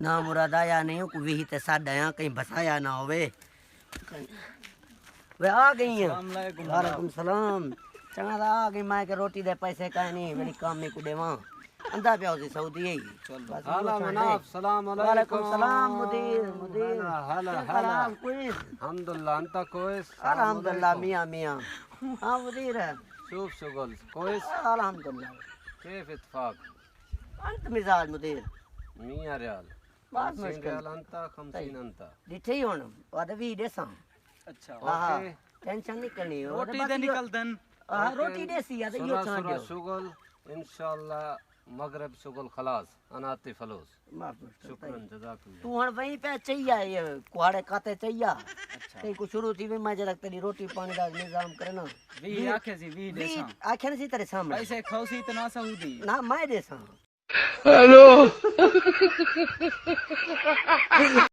ना मुराद आया नहीं को भी ते साडा कहीं बसाया ना होवे वे आ गई हैं वालेकुम सलाम चंगा आ गई मैं के रोटी दे पैसे काहे नहीं मेरी काम में को देवा अंदा पे होती सऊदी है बस हाला मनाफ सलाम वालेकुम सलाम मुदीर मुदीर हाला सलाम कोइस अल्हम्दुलिल्लाह अंता कोइस अल्हम्दुलिल्लाह मियां मियां हां मुदीर शूफ शुगल कोइस अल्हम्दुलिल्लाह كيف اتفاق अंत मिजाज मुदीर 100 ريال बात 50 मुश्किल ريال انت 50 انت दिठे ही हुन वाद भी देसा अच्छा हां ओके टेंशन नहीं करनी रोटी दे निकल दन हां रोटी देसी या यो छाड़ दो شغل ان شاء الله مغرب شغل خلاص انا اعطي فلوس माफ मुश्किल شكرا جزاك الله तू हण वहीं पे चाहिए ये कुहाड़े काते चाहिए ते को शुरू थी भी मैं जरा तेरी रोटी पानी दा इंतजाम करना वी आखे जी वी भी देसा आखे नहीं तेरे सामने पैसे खौसी तो ना सऊदी ना मैं देसा